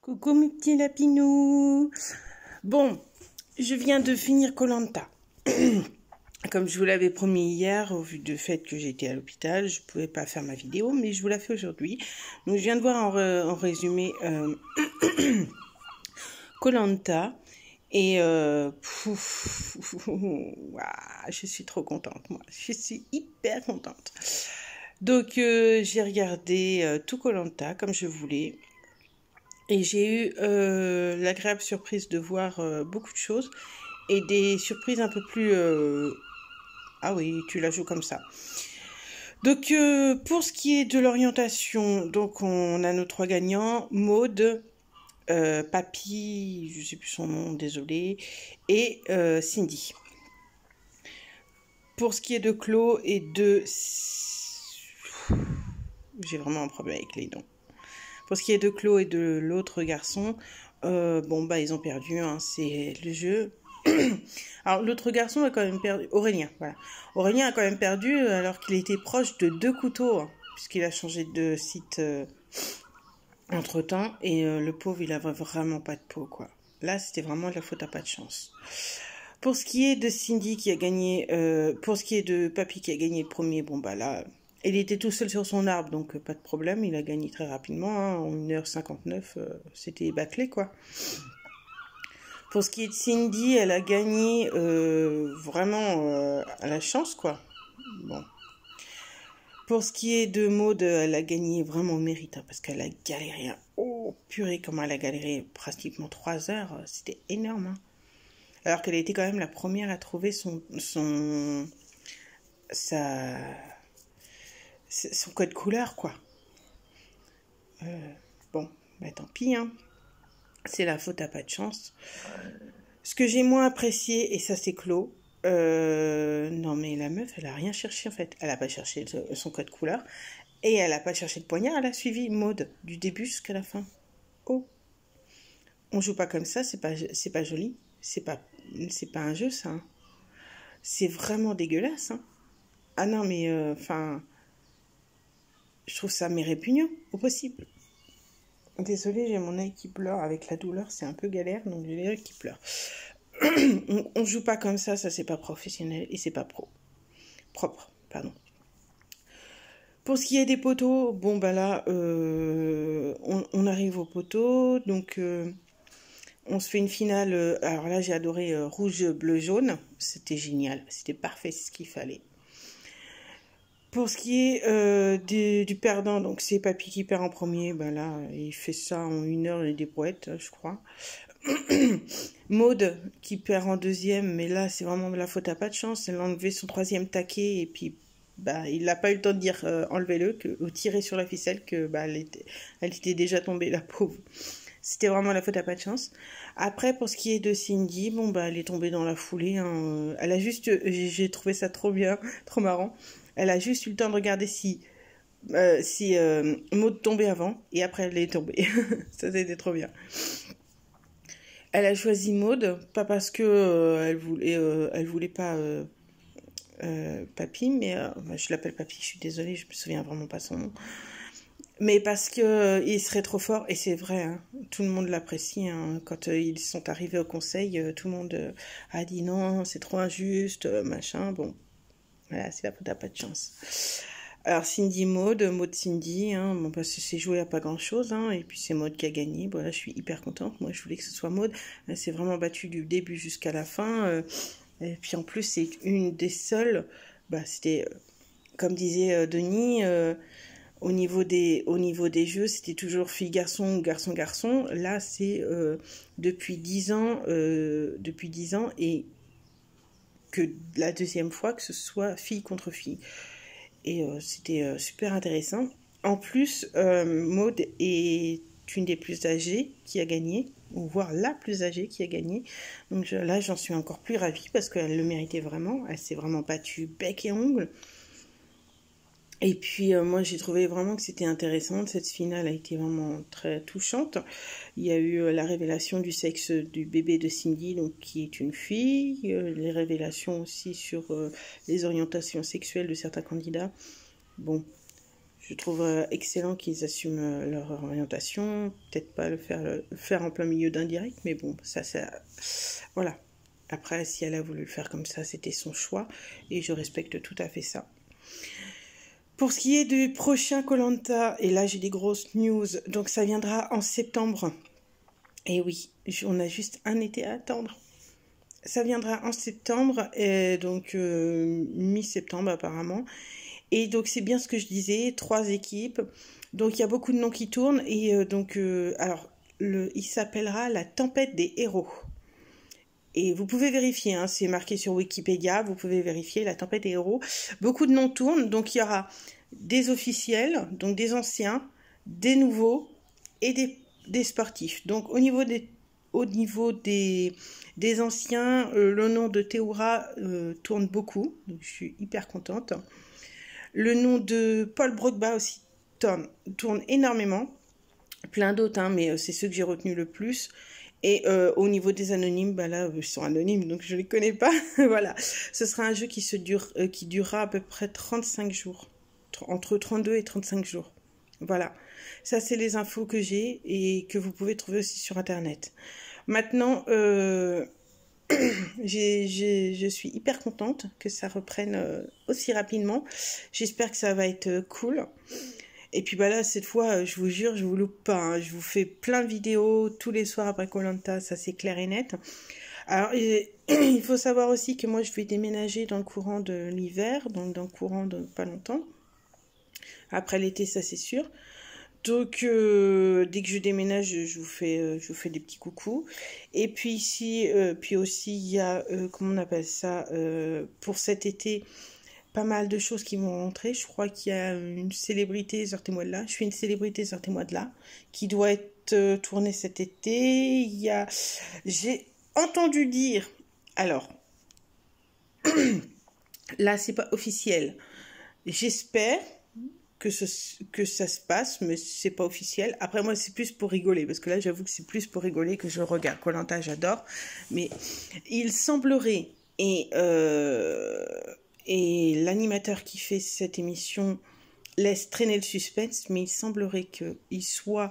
Coucou mes petits lapinous. Bon, je viens de finir koh Lanta. Comme je vous l'avais promis hier, au vu du fait que j'étais à l'hôpital, je ne pouvais pas faire ma vidéo, mais je vous la fais aujourd'hui. Donc je viens de voir en résumé koh Lanta. Et je suis trop contente, moi. Je suis hyper contente. Donc j'ai regardé tout koh Lanta comme je voulais. Et j'ai eu l'agréable surprise de voir beaucoup de choses et des surprises un peu plus... Ah oui, tu la joues comme ça. Donc pour ce qui est de l'orientation, donc on a nos trois gagnants, Maud, Papy, je sais plus son nom, désolé, et Cindy. Pour ce qui est de Chloé et de... J'ai vraiment un problème avec les noms. Pour ce qui est de Chloé et de l'autre garçon, bon bah ils ont perdu, hein, c'est le jeu. Alors l'autre garçon a quand même perdu, Aurélien, voilà. Aurélien a quand même perdu alors qu'il était proche de 2 couteaux, hein, puisqu'il a changé de site entre temps, et le pauvre il avait vraiment pas de peau, quoi. Là c'était vraiment de la faute à pas de chance. Pour ce qui est de Cindy qui a gagné, pour ce qui est de Papy qui a gagné le premier, bon bah là... Il était tout seul sur son arbre, donc pas de problème, il a gagné très rapidement, hein, en 1h59, c'était bâclé, quoi. Pour ce qui est de Cindy, elle a gagné vraiment à la chance, quoi. Bon. Pour ce qui est de Maud, elle a gagné vraiment au mérite, hein, parce qu'elle a galéré. Hein. Oh, purée, comment elle a galéré, pratiquement 3 heures, c'était énorme. Hein. Alors qu'elle était quand même la première à trouver son code couleur, quoi. Bon, bah tant pis, hein. C'est la faute à pas de chance. Ce que j'ai moins apprécié, et ça c'est Chloé, non mais la meuf, elle a rien cherché en fait. Elle a pas cherché son code couleur, et elle a pas cherché le poignard, elle a suivi Maud, du début jusqu'à la fin. Oh, on joue pas comme ça, c'est pas joli, c'est pas un jeu ça. Hein. C'est vraiment dégueulasse, hein. Ah non mais, enfin... je trouve ça mais répugnant, au possible. Désolée, j'ai mon œil qui pleure. Avec la douleur, c'est un peu galère, donc j'ai l'œil qui pleure. On joue pas comme ça c'est pas professionnel et c'est pas propre, pardon. Pour ce qui est des poteaux, bon bah là, on arrive au poteau, donc on se fait une finale. Alors là, j'ai adoré rouge, bleu, jaune. C'était génial, c'était parfait, c'est ce qu'il fallait. Pour ce qui est du perdant, donc c'est Papy qui perd en premier, ben là, il fait ça en 1 heure et des brouettes, je crois. Maud qui perd en deuxième, mais là, c'est vraiment de la faute à pas de chance. Elle a enlevé son 3e taquet et puis bah, il n'a pas eu le temps de dire enlevez-le ou tirer sur la ficelle que bah, elle était déjà tombée, la pauvre. C'était vraiment la faute à pas de chance. Après, pour ce qui est de Cindy, bon bah elle est tombée dans la foulée. Hein. Elle a juste, j'ai trouvé ça trop bien, trop marrant. Elle a juste eu le temps de regarder si Maud tombait avant, et après elle est tombée. Ça, c'était trop bien. Elle a choisi Maud, pas parce que elle voulait pas Papy, mais je l'appelle Papy, je suis désolée, je me souviens vraiment pas son nom. Mais parce que il serait trop fort, et c'est vrai, hein, tout le monde l'apprécie. Hein, quand ils sont arrivés au conseil, tout le monde a dit non, c'est trop injuste, machin. Bon, voilà, c'est la faute à pas de chance. Alors Cindy Maud Cindy, hein, bon, parce que c'est joué à pas grand chose, hein, et puis c'est Maud qui a gagné. Bon là je suis hyper contente, moi je voulais que ce soit Maud. Elle s'est vraiment battue du début jusqu'à la fin, et puis en plus c'est une des seules, bah c'était, comme disait Denis, au niveau des jeux, c'était toujours fille-garçon ou garçon-garçon. Là c'est depuis 10 ans, et que la deuxième fois que ce soit fille contre fille. Et c'était super intéressant. En plus, Maud est une des plus âgées qui a gagné, ou voire la plus âgée qui a gagné. Donc là, j'en suis encore plus ravie parce qu'elle le méritait vraiment. Elle s'est vraiment battue bec et ongle. Et puis moi, j'ai trouvé vraiment que c'était intéressant. Cette finale a été vraiment très touchante. Il y a eu la révélation du sexe du bébé de Cindy, donc qui est une fille. Les révélations aussi sur les orientations sexuelles de certains candidats. Bon, Je trouve excellent qu'ils assument leur orientation. Peut-être pas le faire en plein milieu d'un direct, mais bon, ça, voilà. Après, si elle a voulu le faire comme ça, c'était son choix. Et je respecte tout à fait ça. Pour ce qui est du prochain koh, et là j'ai des grosses news, donc ça viendra en septembre. Et oui, on a juste un été à attendre. Ça viendra en septembre, et donc mi-septembre apparemment. Et donc c'est bien ce que je disais, 3 équipes. Donc il y a beaucoup de noms qui tournent. Et alors, il s'appellera La Tempête des Héros. Et vous pouvez vérifier, hein, c'est marqué sur Wikipédia, vous pouvez vérifier La Tempête des Héros. Beaucoup de noms tournent, donc il y aura des officiels, donc des anciens, des nouveaux et des sportifs. Donc au niveau des anciens, le nom de Théoura tourne beaucoup, donc je suis hyper contente. Le nom de Paul Brogba aussi tourne énormément. Plein d'autres, hein, mais c'est ceux que j'ai retenus le plus. Et au niveau des anonymes, bah là, ils sont anonymes, donc je ne les connais pas. Voilà. Ce sera un jeu qui durera à peu près 35 jours. Entre 32 et 35 jours. Voilà. Ça, c'est les infos que j'ai et que vous pouvez trouver aussi sur Internet. Maintenant, je suis hyper contente que ça reprenne aussi rapidement. J'espère que ça va être cool. Et puis bah là, cette fois, je vous jure, je vous loupe pas, hein. Je vous fais plein de vidéos tous les soirs après koh, ça c'est clair et net. Alors, il faut savoir aussi que moi, je vais déménager dans le courant de l'hiver, donc dans le courant de pas longtemps. Après l'été, ça c'est sûr. Donc, dès que je déménage, je vous fais des petits coucous. Et puis ici, puis aussi, il y a, comment on appelle ça, pour cet été, pas mal de choses qui vont rentrer. Je crois qu'il y a une célébrité, sortez-moi de là. Je suis une célébrité, sortez-moi de là, qui doit être tournée cet été. J'ai entendu dire, alors, là, c'est pas officiel. J'espère que ça se passe, mais c'est pas officiel. Après, moi, c'est plus pour rigoler, parce que là, j'avoue que c'est plus pour rigoler que je regarde. koh, j'adore. Mais il semblerait, et l'animateur qui fait cette émission laisse traîner le suspense, mais il semblerait qu'il soit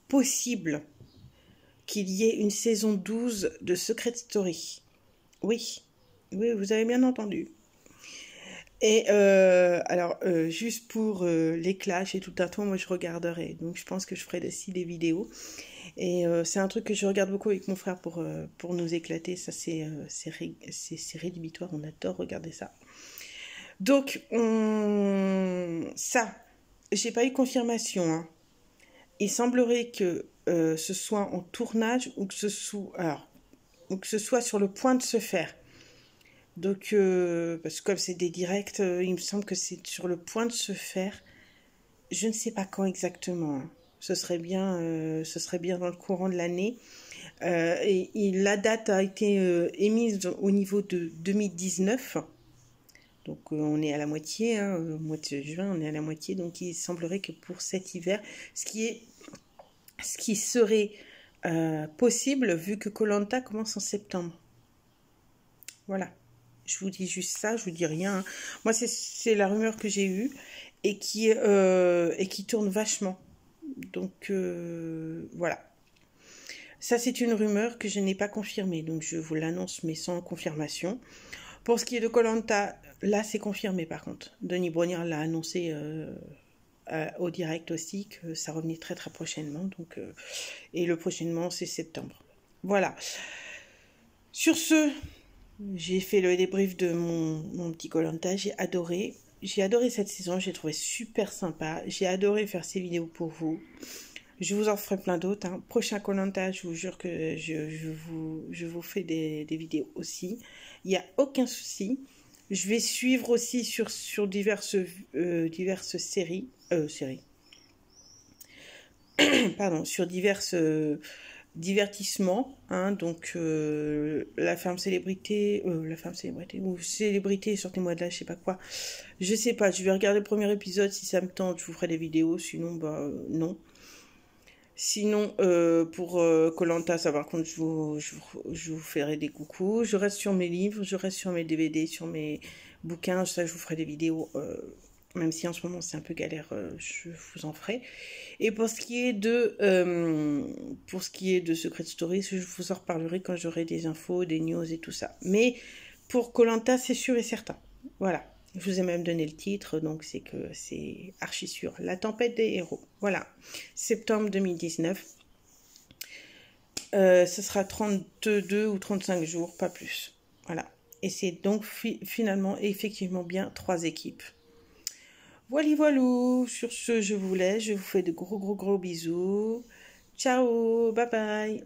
possible qu'il y ait une saison 12 de Secret Story. Oui, vous avez bien entendu. Et alors, juste pour les clashs et tout un temps, moi je regarderai. Donc je pense que je ferai aussi des vidéos. Et c'est un truc que je regarde beaucoup avec mon frère pour nous éclater. Ça, c'est rédhibitoire. On adore regarder ça. Donc, ça, j'ai pas eu confirmation, hein. Il semblerait que ce soit en tournage ou que ce soit sur le point de se faire. Donc, parce que comme c'est des directs, il me semble que c'est sur le point de se faire. Je ne sais pas quand exactement, hein. Ce serait bien dans le courant de l'année. La date a été émise au niveau de 2019. Donc on est à la moitié, hein, au mois de juin, on est à la moitié. Donc il semblerait que pour cet hiver, ce qui serait possible vu que koh commence en septembre. Voilà. Je vous dis juste ça, je vous dis rien, hein. Moi, c'est la rumeur que j'ai eue et qui tourne vachement. Donc, voilà. Ça, c'est une rumeur que je n'ai pas confirmée. Donc, je vous l'annonce, mais sans confirmation. Pour ce qui est de koh, là, c'est confirmé, par contre. Denis Brognard l'a annoncé au direct aussi, que ça revenait très, très prochainement. Donc, et le prochainement, c'est septembre. Voilà. Sur ce... J'ai fait le débrief de mon petit koh, j'ai adoré. J'ai adoré cette saison, j'ai trouvé super sympa. J'ai adoré faire ces vidéos pour vous. Je vous en ferai plein d'autres, hein. Prochain koh, je vous jure que je vous fais des vidéos aussi. Il n'y a aucun souci. Je vais suivre aussi sur diverses séries. Pardon, sur diverses... divertissement, hein, donc la ferme célébrité ou célébrité, sortez-moi de là, je sais pas quoi, je sais pas, je vais regarder le premier épisode, si ça me tente, je vous ferai des vidéos, sinon bah non. Sinon pour koh, ça par contre je vous ferai des coucous. Je reste sur mes livres, je reste sur mes DVD, sur mes bouquins, ça je vous ferai des vidéos Même si en ce moment c'est un peu galère, je vous en ferai. Et pour ce qui est de Secret Story, je vous en reparlerai quand j'aurai des infos, des news et tout ça. Mais pour koh c'est sûr et certain. Voilà. Je vous ai même donné le titre, donc c'est que c'est archi sûr. La tempête des héros. Voilà. Septembre 2019. Ce sera 32 ou 35 jours, pas plus. Voilà. Et c'est donc finalement effectivement bien 3 équipes. Voilà, voilou. Sur ce, je vous laisse. Je vous fais de gros bisous. Ciao, bye bye.